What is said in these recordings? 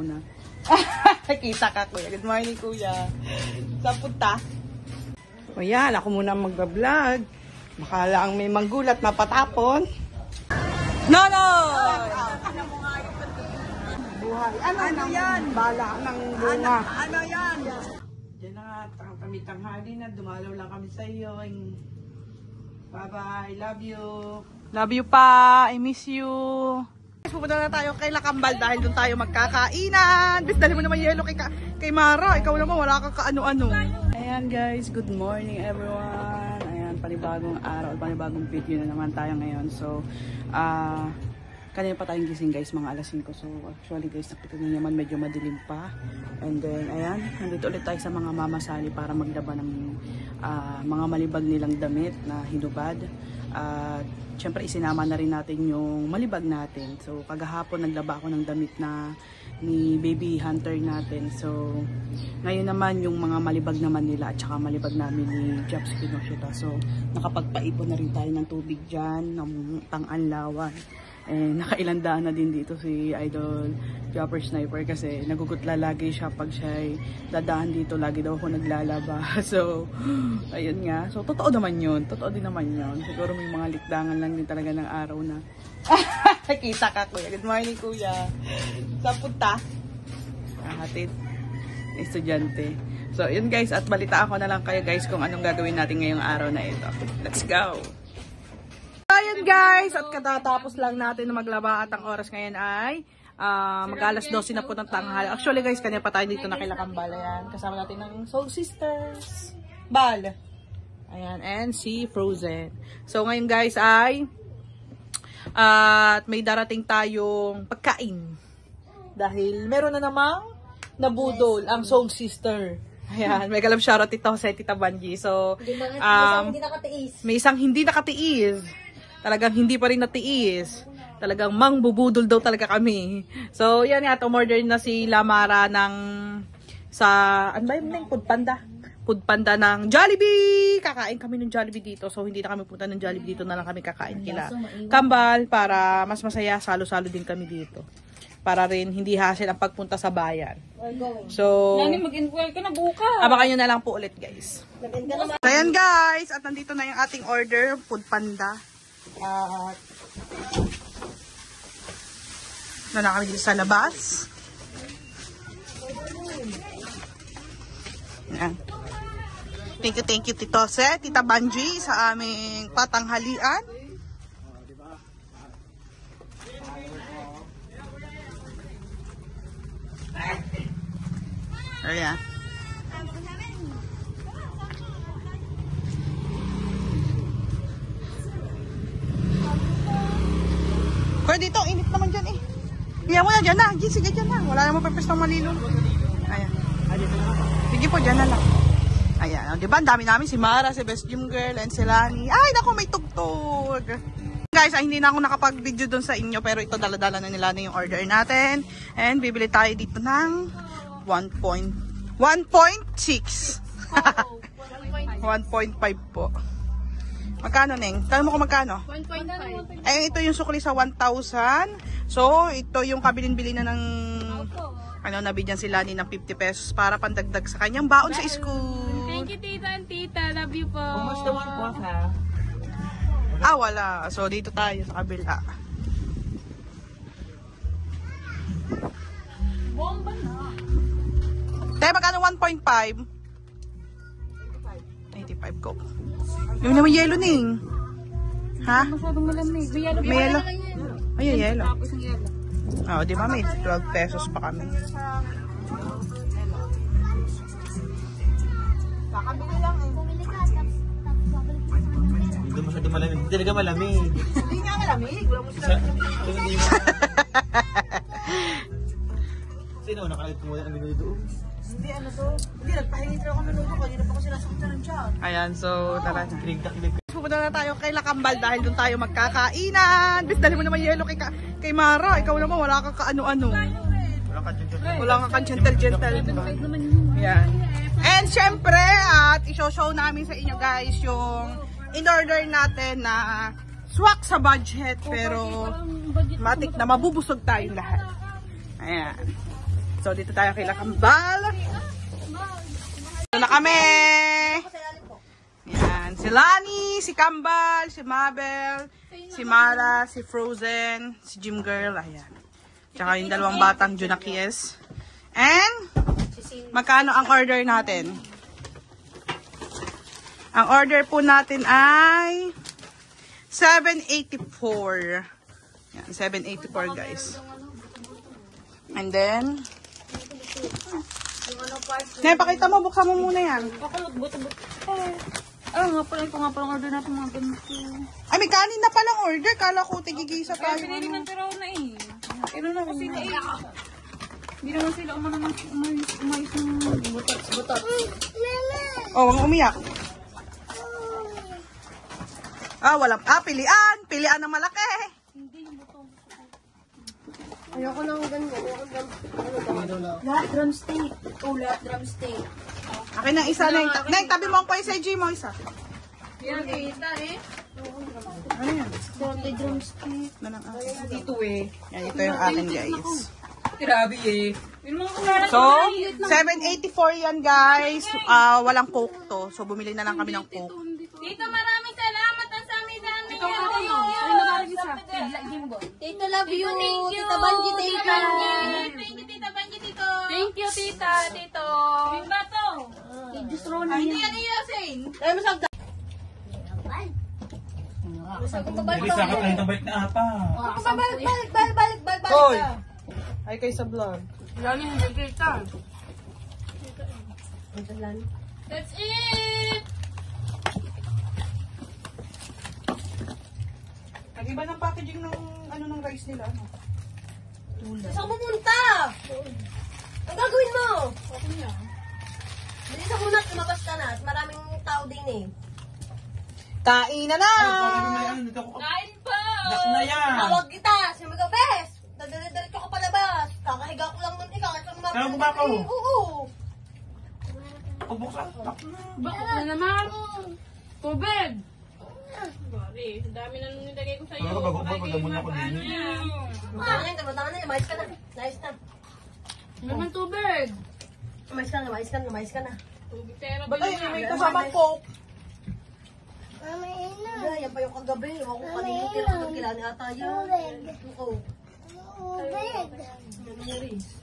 na. Kita ka, kuya. Good morning, kuya. Saan punta? Kuya, ako muna magbablog. Baka lang may manggulat na patapon. No! Buhay. Ano yan? Bala ng bunga. Ano yan? Diyan na nga, kami tanghali na. Dumalaw lang kami sa iyo. Bye-bye. Love you. Love you pa. I miss you. Pupunta na tayo kay Lakambal dahil doon tayo magkakainan. Bis, dali mo naman yelo kay Mara. Ikaw naman wala kang kaano-ano. Ayan guys, good morning everyone. Ayan, panibagong araw, panibagong video na naman tayo ngayon. So, kanina pa tayong gising guys, mga alas 5. So, actually guys, nakita nyo naman medyo madilim pa. And then, ayan, nandito ulit tayo sa mga mamasali para maglaba ng mga malibag nilang damit na hinubad. Siyempre isinama na rin natin yung malibag natin. So kagahapon naglaba ako ng damit na ni baby hunter natin. So ngayon naman yung mga malibag naman nila at saka malibag namin ni Japs Kinoshita. So nakapagpaipon na rin tayo ng tubig dyan, ng pang-anlawan. Nakailandaan na din dito si Idol Jumper Sniper kasi nagugutla lagi siya pag siya dadaan dito. Lagi daw ako naglalaba. So, ayun nga. So, totoo naman yun. Totoo din naman yun. Siguro may mga likdangan lang din talaga ng araw na. Kita ka, kuya. Good morning, kuya. Saan punta? Hatid. Estudyante. So, yun guys. At balita ako na lang kayo guys kung anong gagawin natin ngayong araw na ito. Let's go! Ayan guys, at katatapos lang natin na maglaba at ang oras ngayon ay mag-alas 12 na po ng tanghali. Actually guys, kanina pa tayo dito na kay Lakambal. Ayan, kasama natin ng Soul Sisters. Bal. Ayan, and si Frozen. So ngayon guys ay may darating tayong pagkain. Dahil meron na namang nabudol ang Soul Sister. Ayan, may galab shoutout Tita Jose, Tita Banji. So, may isang hindi nakatiis. Talagang hindi pa rin natiis. Talagang mangbubudol daw talaga kami. So, yan nga, umorder na si Lamara ng ano ba yung Foodpanda? Foodpanda ng Jollibee! Kakain kami ng Jollibee dito. So, hindi na kami punta ng Jollibee dito na lang kami kakain kila Kambal para mas masaya. Salo-salo din kami dito. Para rin hindi hassle ang pagpunta sa bayan. So, mag-inquire ka na bukas. abangan nyo na lang po ulit guys. Ayan guys, at nandito na yung ating order, Foodpanda. Na kami dito sa labas. Ayan. Thank you Tito Se, Tita Banji sa aming patanghalian. Ayan. Kuya dito, init naman dyan eh. Hiya mo na dyan na. Sige dyan na. Wala naman purpose ng malilong. Ayan. Sige po, dyan na lang. Ayan. Diba, ang dami namin. Si Mara, si Best Gym Girl, and si Lani. Ay, naku, may tugtog. Guys, hindi na ako nakapag-video dun sa inyo. Pero ito, dala-dala na nila na yung order natin. And bibili tayo dito ng 1.6. 1.5 po. Magkano, Neng? Tanong mo kung magkano? 1.5. Eh, ito yung sukli sa 1,000. So, ito yung kabilin-bili na ng nabigyan sila ni ng 50 pesos para pandagdag sa kanyang baon sa school. Thank you, tita and tita. Love you po. Kumusta mo po ha? Wala. So, dito tayo sa kabila. Bomba na. Tayo, magkano 1.5? 85 ko. Yung naman yelo, Ning. Ha? Masyadong malamig. May yelo. Ay, yelo. Tapos ang yelo. Oo, di ba may 12 pesos pa kami. Kakabili lang eh. Hindi masyado malamig. Hindi talaga malamig. Hindi nga malamig. Wala mo sila. Sino nakalit mo ang minuto doon? Hindi, ano to? Hindi, nagpahingi ako minuto. Kanina pa ko sinasaktan ng tiyan. Ayan, so tara. Kilig. Pupunta na tayo kay Lakambal dahil doon tayo magkakainan. Bis, dali mo naman yelo kay Mara. Ikaw naman wala kang kaano-ano. Wala kang gentle. Yan. And syempre, at isoshow namin sa inyo guys yung in-order natin na swak sa budget pero matik na mabubusog tayong lahat. Ayan. So, dito tayo kay Lakambal. Ito na kami. Yan. Si Lani, si Kambal, si Mabel, si Mara, si Frozen, si Gym Girl. Ayan. Tsaka yung dalawang batang Junakis. And, magkano ang order natin? Ang order po natin ay 784. Yan, 784 guys. And then, pakita mo, buksan mo muna yan. Nga pala, ito nga pala order natin mga ganito. Ay, may kanin na palang order. Kala ko tigigisa tayo. Pinili man pero na eh. Ano na Kasi na eh. Hindi naman sila umayos ng butot. Oh, ang umiyak. Walang, pilian. Pilian ng malaki. Hindi yung buto. Ayoko nang ganyan. Lahat drumstick. Lahat drumstick. Akin na isa. Neng, tabi mo ang pa isa. G mo isa. Yan, kita eh. Ano yan? Dati drumstick. Dito eh. Yan, ito yung akin guys. Grabe eh. Yung mga kumara So, 784 yan guys. Walang coke to. So, bumili na lang kami ng coke. Tito, maraming salamat ang sami dami. Ito nga tayo. Ay, nakarag isa. Tito, love you. Tita Banji, thank you. Thank you, Tita Banji, Tito. Thank you, Tita. Tito. Yung bato. Diyos Rona. Hindi yan iyasin. Ay, masagda. Hindi sa akin lang balik na apa. Balik. Hoy! Ay kayo sa vlog. Yan yung kita. Ito lang. That's it. Nag-iba ng packaging ng rice nila. Ano? Saan mo punta? Ang gagawin mo? Dali sa muna, lumabas ka na. At maraming tao din eh. Kain na na! Kain po. Gas na yan. Tawag kita. Sabi ko, Bes. Dadali-diretso ka palabas. Kakahiga ko lang nun ikaw. Kaya mo ba ako? Oo. Buksan. Bakit na naman? Tubig. Sorry, dami na nung nilagay ko sa'yo. Ano ba, bago muna ako din. Tama na yan. Mais ka na. Nice na. Naman tubig. Mais ka na. Tubig tera ba Ba't ay yun? may kasamang coke? Ay, yan pa yung kagabi. Ako kanina tira ko kilani ata yan. Oo.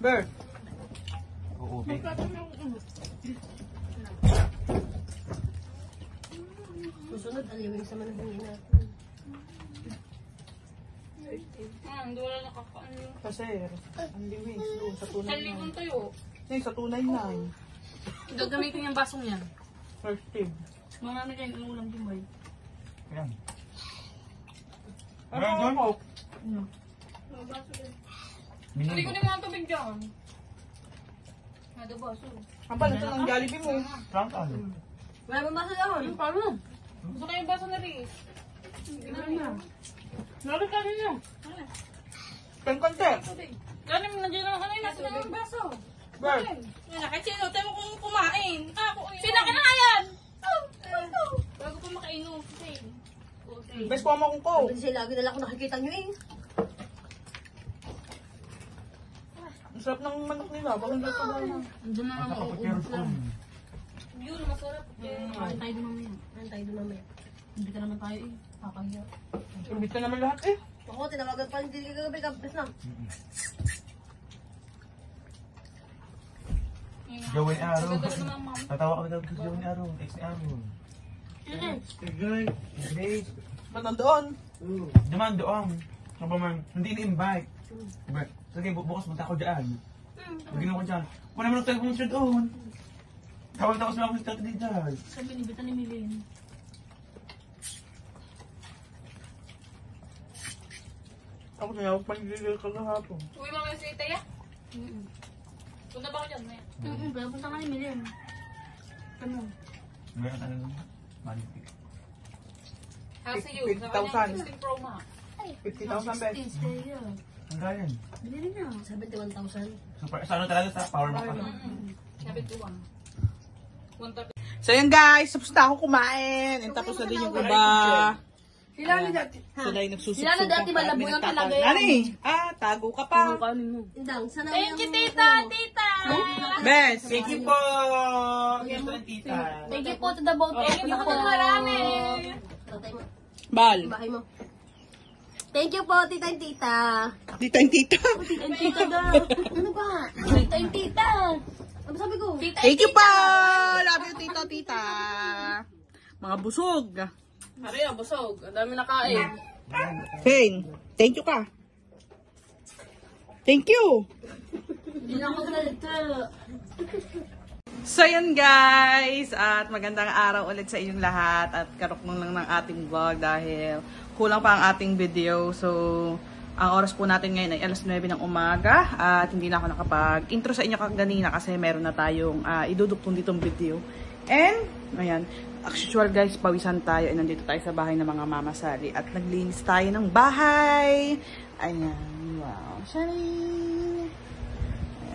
Bert. Oo, okay. Susunod, aliwin sa manahingin natin. Hindi wala nakakaano. Kasi, ang liwis doon sa tunay Sa na. likong tayo. Sa tunay na. Gagamitin yung basong yan. First tip. Marami kayo yung ulam din ba yun? Ayan. Ano ang coke? Hindi ko na mga tubig dyan. Nado baso. Ang pala ito ng Jollibee mo. Trump ano? Wala mo basa yun? Paano? Gusto kayo yung baso na rin. Naroon ka rin yun. Kante. Kanin mo nandiyan lang kanina. Nasa na yung baso. Bert. Kahit sino, tayo mo kung kumain. Sino ka na yan? Bago pa makainom. Best po mo akong coke. Kasi lagi na lang ako nakikita nyo eh. Ang sarap ng manok nila. Bakit hindi ito ba? Andiyan na lang ako. Kapag-carrots ko. Yun, masarap. Kain tayo din mamaya. Ano tayo doon mamaya? Hindi ka naman tayo eh. Kakahiya. Turbit na naman lahat eh. Ako, tinawagan pa hindi kagabi kapis na. Gawin araw. Gagawin naman ma'am. Tatawa kami daw kasi gawin araw. Ex ni araw. Grace. Ba't nandoon? Naman doon. Ano ba man, hindi in-invite. Sige, bukas punta ako dyan. Magiging ako dyan. Wala naman tayo pumunta doon. Tawag-tawag sila ako sa tatay dyan. Sabi ni Bita ni Milene. Ako tinawag pa nililil ka lang hapon. Uwi mo kayo sa Itaya? Punta ba ako dyan? Kaya punta nga ni Milene. Ano? Meron tayo doon. Maligpik. How's you? 50,000. 16 Pro Max. 50,000 pesos. Ang ganyan. Bilhin niya. 71,000. Super, sa ano talaga sa power bank. Sabi ko lang. So yun guys, tapos na ako kumain. And tapos na din yung iba. Sila na dati. Sila yung nagsusupsup. Sila na dati malabo yung talaga yan. Ano eh? Tago ka pa. Indang, sana Thank you, tita! Tita! Bes. Thank you po! Tito and tita. Thank you po to the boat. Thank you po marami. Bal. Bahay mo. Thank you po, tita and tita. Tita and tita. Tita and tita daw. Ano ba? Tita and tita. Ano sabi ko? Tita and Thank you tita. po! Love you, tito, tita. Mga busog. Ari, busog. Ang dami nakain. Hey, thank you ka. Thank you. Hindi na ako salita. So yun guys, at magandang araw ulit sa inyong lahat at karuknong lang ng ating vlog dahil kulang pa ang ating video. So ang oras po natin ngayon ay alas 9 ng umaga at hindi na ako nakapag-intro sa inyo kaganina kasi meron na tayong iduduktong ditong video. And ayan, as usual guys, pawisan tayo and nandito tayo sa bahay ng mga Mama Sally at naglinis tayo ng bahay. Ayan, wow, Sally!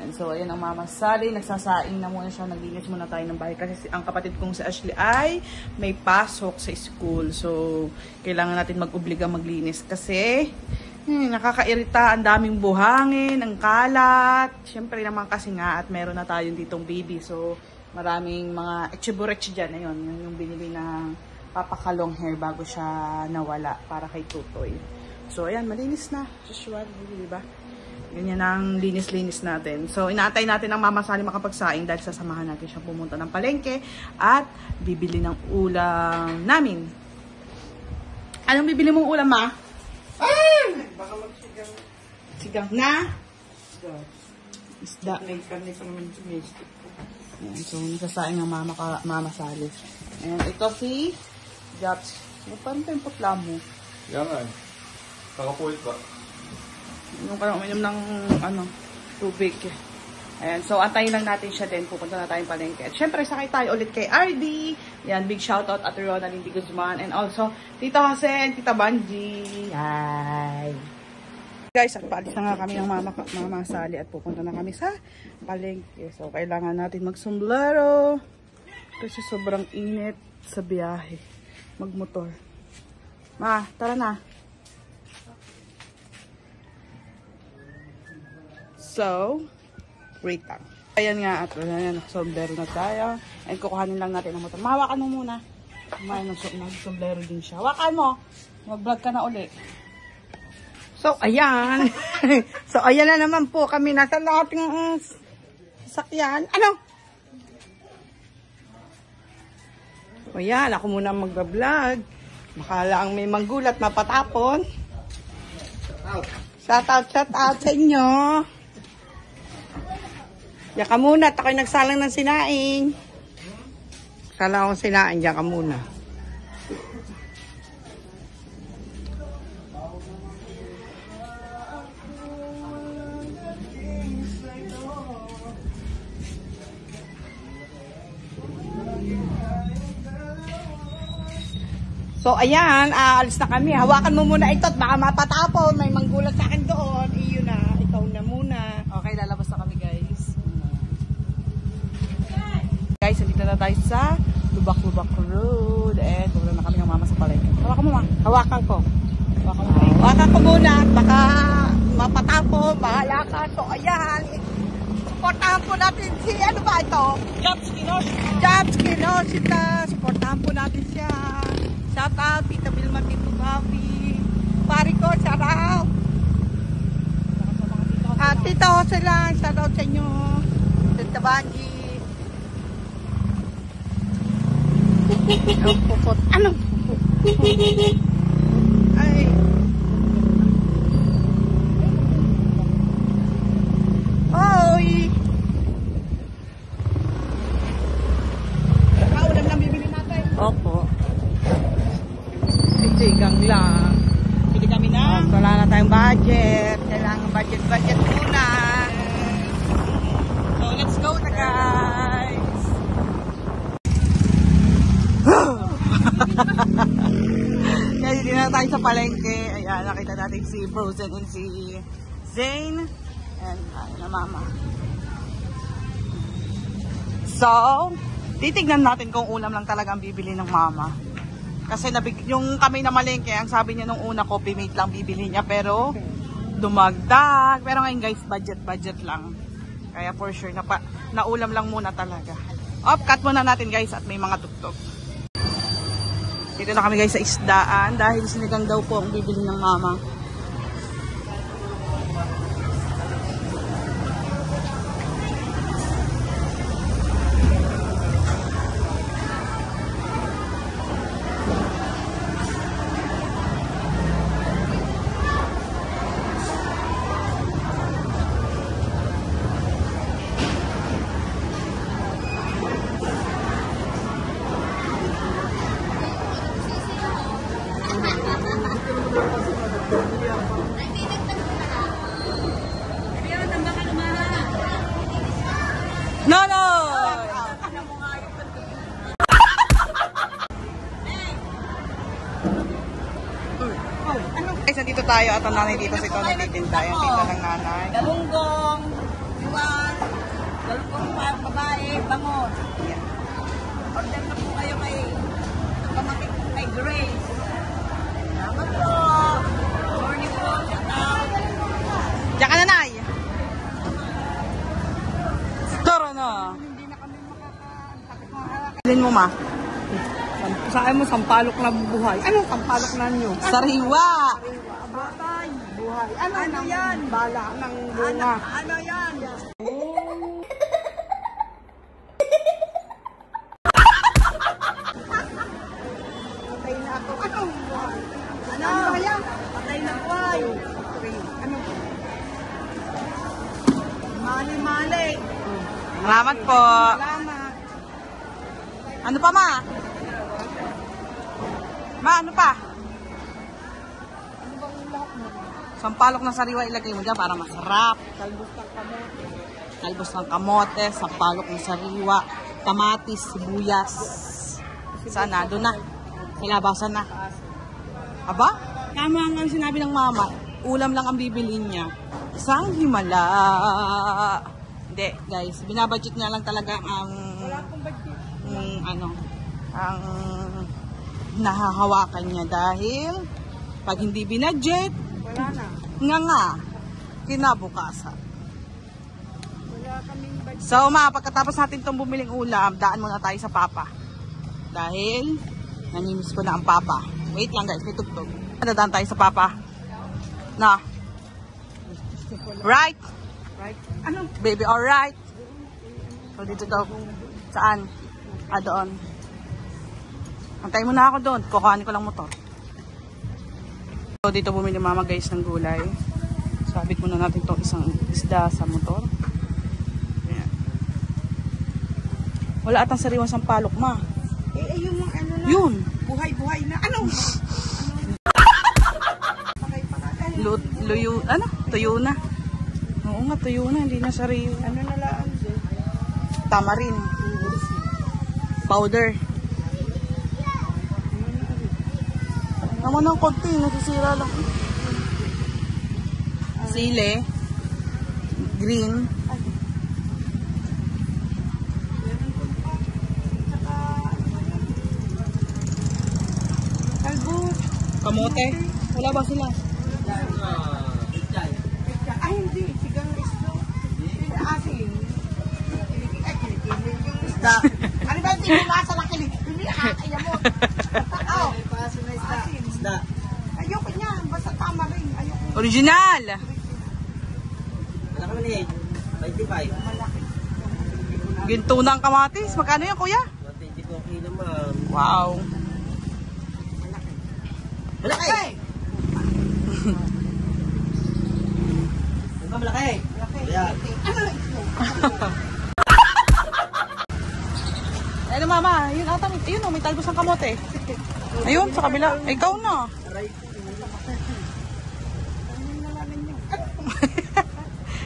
So, ayan ang Mama Sally. Nagsasaing na muna siya. Naglinis muna tayo ng bahay. Kasi ang kapatid kong si Ashley ay may pasok sa school. So, kailangan natin mag-obliga maglinis. Kasi, nakakairita. Ang daming buhangin, ang kalat. Siyempre naman kasi nga at meron na tayong ditong baby. So, maraming mga echeborech dyan. Ayun, yun yung binili ng papakalong hair bago siya nawala para kay Tutoy. So, ayan, malinis na. Usual, diba? Ganyan ang linis-linis natin. So, inaantay natin ang Mama Sally makapagsaing dahil sasamahan natin siya pumunta ng palengke at bibili ng ulam namin. Anong bibili mong ulam, Ma? Baka magsigang. Sigang na? Isda. May karne pa naman sa mystic. Ayan, so, nasasaing ang Mama Sally. And ito si Japs. Parang tayong putla mo. Yan nga eh. Kakapulit pa. Yung parang uminom ng tubig. Ayan, so antayin lang natin siya din. Pupunta na tayong palengke. At syempre, sakay tayo ulit kay RD. Yan, big shoutout at Rona Lindy Guzman. And also, Tita Jose and Tita Banji. Hi! Guys, paalis na nga kami ng Mama Sally at pupunta na kami sa palengke. So, kailangan natin magsombrero. Kasi sobrang init sa biyahe. Magmotor. Ma, tara na. So, wait lang. Ayan nga at ayan, sombrero na tayo. And kukuhanin lang natin ang motor. Mahawakan mo muna. May sombrero din siya. Hawakan mo. Mag-vlog ka na uli. So, ayan. So, ayan na naman po kami. Nasa lahat ng sasakyan. Ano? O yan, ako muna mag-vlog. Makala ang may manggulat, mapatapon. Shout out sa inyo. Diyan ka muna, at ako'y nagsalang ng sinaing. Salang akong sinaing, diyan ka muna. So, ayan, aalis na kami. Hawakan mo muna ito at baka mapatapon. May manggulat sa akin doon. Iyon na, ikaw na muna. Okay, lalabas na kami, guys. Guys, nandito na tayo sa Lubak-Lubak Road. And pumunta na kami ng Mama sa palengke. Hawakan mo, Ma. Hawakan ko. Hawakan ko muna at baka mapatapon. Bahala ka. So, ayan. Supportahan po natin si, ano ba ito? Jobs Kinosita. Supportahan po natin siya. Shout out, Tita Vilma, Tito Bobby. Pari ko, shout out. At Tita Jose lang, shout out sa inyo. Tita Banji. Ano? Ay. Oy. Ulam lang bibili natin. Opo. Sigang lang. Bili kami na. Wala na tayong budget. Kailangan budget muna. So, let's go na guys. Kaya hindi na tayo sa palengke. Ayan, nakita natin si Frozen and si Zane. And ayun na Mama. So, titignan natin kung ulam lang talaga ang bibili ng Mama. Kasi yung kami na malengke, ang sabi niya nung una, coffee mate lang bibili niya. Pero dumagdag. Pero ngayon guys, budget lang. Kaya for sure, naulam lang muna talaga. Cut muna natin guys at may mga tugtog. Dito na kami guys sa isdaan dahil sinigang daw po ang bibili ng mama. No, no! Guys, nandito tayo at ang nanay dito si Tony nagtitinda. Yung tita ng nanay. Galunggong, iwan, galunggong babae, bangon. Order na po kayo kay kamakit po kay Grace. Salamat po. Morning po, shout out. Diyan ka nanay! Toro na! Bilhin mo ma. Saan mo, sampalok na buhay. Anong sampalok na nyo? Sariwa! Batay, buhay. Ano yan? Bala ng bunga. Ano yan? Patay na ako. Anong buhay? Ano? yan? Patay na buhay. Ano? Mali-mali. Salamat po. Salamat. Ano pa ma? Ma, ano pa? Sampalok na sariwa ilagay mo dyan para masarap. Talbos ng kamote, sampalok ng sariwa, kamatis, sibuyas. Sana, doon na. Nilabasan na. Aba, tama nga ang sinabi ng mama. Ulam lang ang bibilin niya. Isang himala. Hindi, guys. Binabudget niya lang talaga ang ang nahahawakan niya dahil pag hindi binudget, Wala na. nga, kinabukasan. Wala kaming budget. So, pagkatapos natin itong bumiling ulam, daan muna tayo sa papa. Dahil, nanimiss ko na ang papa. Wait lang guys, may tugtog. Dadaan tayo sa papa. Na. Right? Right? Ano? Baby, alright? So, dito daw. Saan? Doon. Antay mo na ako doon. Kukuhanin ko lang motor. So, dito bumili mama guys ng gulay. Sabit muna natin itong isang isda sa motor. Ayan. Wala atang sariwang sampalok, ma. Yung mga ano na. Yun. Buhay-buhay na. Ano? Tuyo na. Oo nga, tuyo na. Hindi na sariwa. Ano na lang? Tamarin. Powder. Naman ng konti, nasisira lang. Sile. Green. Talbot. Kamote. Wala ba sila? Ay, hindi. Sigang isto. Asin. Ay, kilikili yung isda. Ano ba yung tinulasa na kilikili? Kaya mo. Oh, paso na isda. Ayoko niya. Basta tama rin. Ayoko. Original! Wala ka mali, 25. Ginto ng kamatis. Magkano yan, kuya? 24 kilo, ma'am. Wow. Malaki! Ano ba malaki? Ayan. Ano mama, yun ata, ayun o, may talbos ng kamote. Ayun, sa kabila. Ikaw na.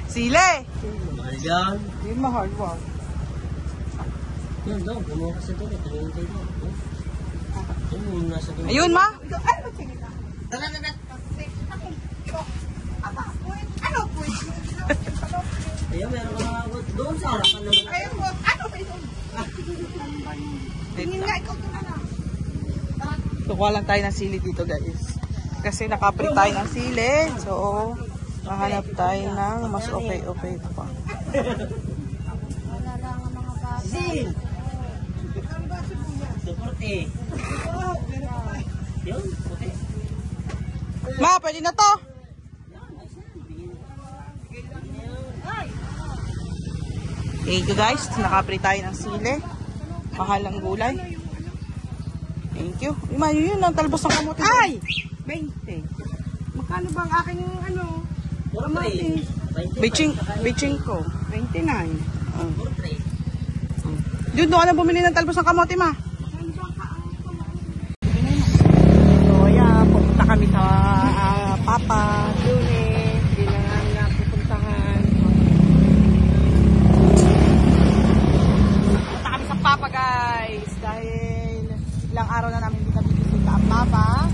Sile. Mahal yan. Yung mahal, wow. Yan daw, kumuha ka sa doon. Tingin kayo doon. Yung nasa doon. Ayun ma. Ano, sige na. Tara na na. Ano po? Ayun, meron ka nga doon sa harapan naman. Ayun po. Ano ba yun? Tingin nga, ikaw doon na. Kukuha lang tayo ng sili dito guys. Kasi nakaprint tayo ng sili. So, mahanap tayo ng mas okay pa. Wala lang ang mga bata. Sil! Suporte. Yun, puti. Ma, pwede na to. Thank you guys. Nakapri tayo ng sili. Mahal ang gulay. Thank you. Ima, yun ang talbos ng kamote. Ay! 20. Magkano bang aking ano? Portrait. Biching ko. 29. Portrait. Doon ka na bumili ng talbos ng kamote, ma. So, ayan. Pupunta kami sa Papa. Doon eh. Hindi na nga napupuntahan. Pupunta kami sa Papa, guys. Dahil ilang araw na namin hindi kami bisita ang Papa.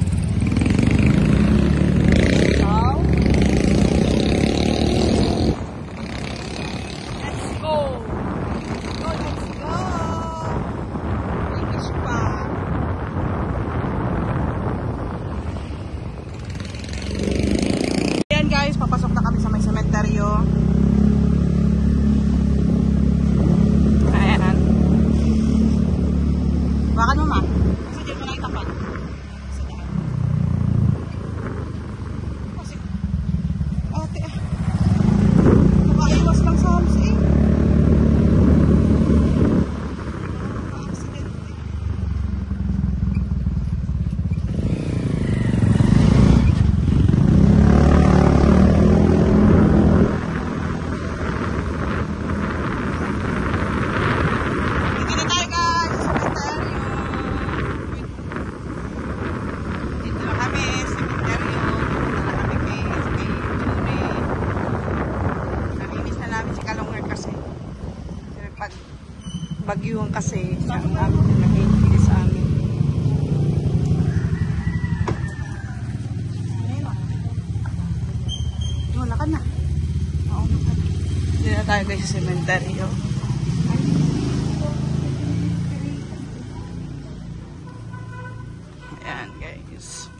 So, let's go. Let's go. English pa. Ayan guys, papasok na kami sa may sementeryo. Ayan. Baka naman. Kasi dyan mo na itapat. Sa daan. Kasi, ate, nakaiwas lang sa hams eh. Nakaka-accident eh. Dito na tayo guys, sa cemetery. Dito na kami, cemetery. Dito na kami kay June. Naminis na namin si Kalungar kasi. Pag bagyuhan kasi, siya ang aming nakikili sa amin. Ayun, lakad na. Oo, lakad. Dito na tayo guys sa cemetery. Ayan guys.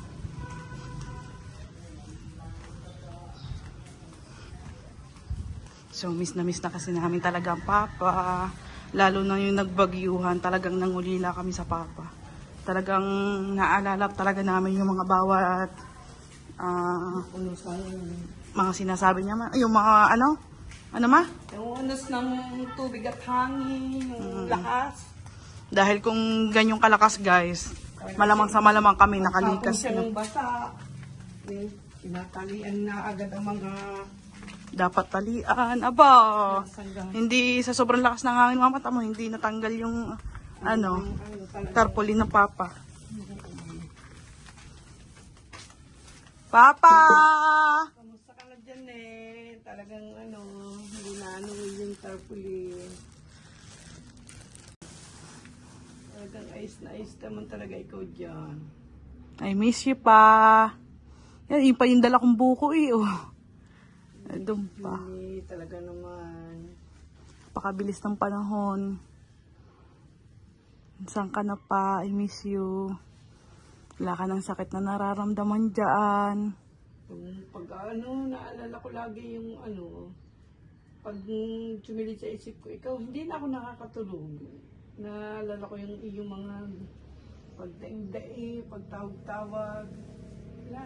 So miss na kasi namin talaga ang Papa. Lalo na yung nagbagyuhan, talagang nangulila kami sa Papa. Talagang naalala talaga namin yung mga bawat mga sinasabi niya. Yung mga ano ma? Yung unos ng tubig at hangin, yung lakas. Dahil kung ganyong kalakas guys, malamang sa malamang kami nakalikas. Tapos siya ng basa. Tinatalian na agad ang mga Dapat talian. Aba, hindi sa sobrang lakas ng hangin mga mata mo, hindi natanggal yung tarpaulin ng Papa. Papa! kamusta ka na dyan eh. Talagang hindi na yung tarpaulin. Talagang ayos na ayos naman talaga ikaw dyan. I miss you pa. Yan, yung pa yung dala kong buko eh. Oh. Doon pa. Hindi, talaga naman. Pakabilis ng panahon. Saan ka na pa? I miss you. Wala ka ng sakit na nararamdaman dyan. Pag naalala ko lagi yung pag sumilit sa isip ko, ikaw, hindi na ako nakakatulog. Naalala ko yung iyong mga pagdaing-daing, pagtawag-tawag. Wala.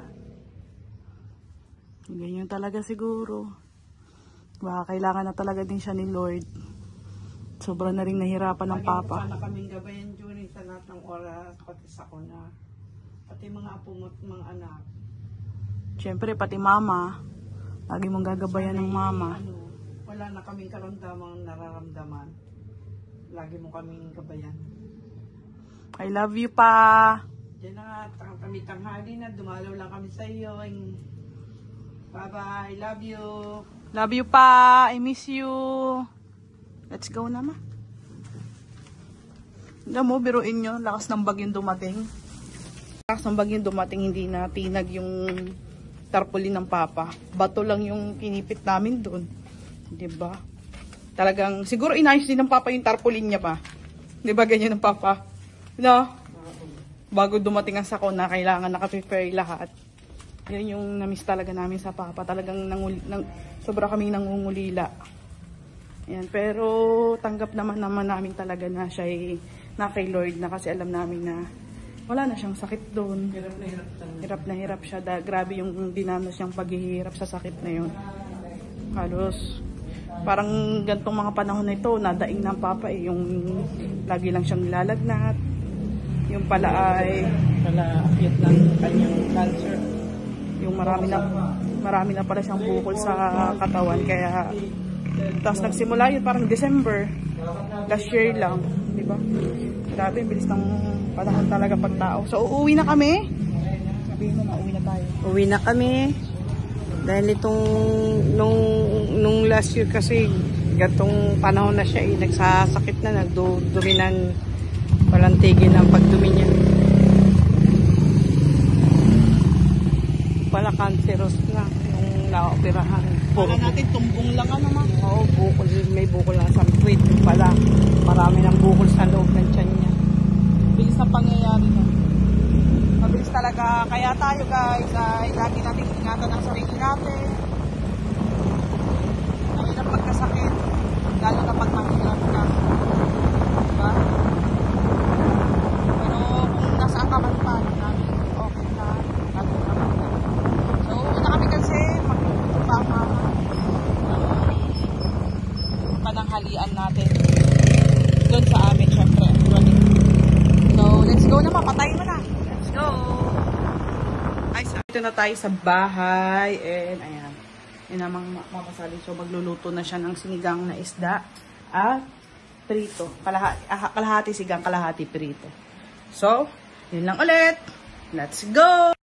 Ganyan talaga siguro. Baka kailangan na talaga din siya ni Lord. Sobra na rin nahirapan ng Papa. Sana kaming gabayan during sa lahat ng oras, pati sa kuna. Pati mga apo mo at mga anak. Siyempre, pati Mama. Lagi mong gagabayan ng Mama. Wala na kaming karamdamang nararamdaman. Lagi mo kaming gabayan. I love you pa. Diyan na nga, kami tanghali na, dumalaw lang kami sa iyo. Bye-bye, love you. Love you pa. I miss you. Let's go na ma. Alam mo, biruin nyo, lakas ng bagyong dumating. Lakas ng bagyong dumating, hindi na tinag yung tarpaulin ng Papa. Bato lang yung kinipit namin doon. Diba? Talagang, siguro inayos din ng Papa yung tarpaulin niya pa. Diba ganyan ng Papa? No? Bago dumating ang sakuna, kailangan naka-prepare lahat. Yan yung na-miss talaga namin sa Papa. Talagang sobra kaming nangungulila. Ayan, pero tanggap naman namin talaga na siya ay na kay Lord na kasi alam namin na wala na siyang sakit doon. Hirap na hirap siya. Grabe yung dinanas niyang paghihirap sa sakit na yun. Halos parang gantong mga panahon na ito, nadaing ng papa eh, yung lagi lang siyang nilalagnat. Yung pala ay akyat ng kanyang cancer. Yung marami na pala siyang bukol sa katawan, kaya tapos nagsimula yun parang December last year lang, di ba? Grabe, bilis ng panahon talaga pag tao. So uuwi na kami. Sabihin mo na, uuwi na tayo. Uwi na kami. Dahil itong nung last year kasi gatong panahon na siya nagsasakit na, nagduminan, walang tigil ang pagdumi niya. Pala cancerous na yung naoperahan. Kala natin tumbong lang naman. Oo, bukol, may bukol lang sa puwit. Pala marami ng bukol sa loob ng tiyan niya. Bilis na pangyayari na. Mabilis talaga. Kaya tayo guys ay lagi natin ingatan ang sarili natin. Ang hirap magkasakit. Lalo na pag mahirap ka. Diba? Pero kung nasaan ka man pa, namin okay na. Natin naman. So, uwi na kami kasi magluto pa ang mama. Pananghalian natin. Doon sa amin, syempre. So, let's go na, mapatay mo na. Let's go! Ay, ito na tayo sa bahay. And, ayan. Yan namang mapasali. So, magluluto na siya ng sinigang na isda at prito. Kalahati sigang, kalahati prito. So, yun lang ulit. Let's go!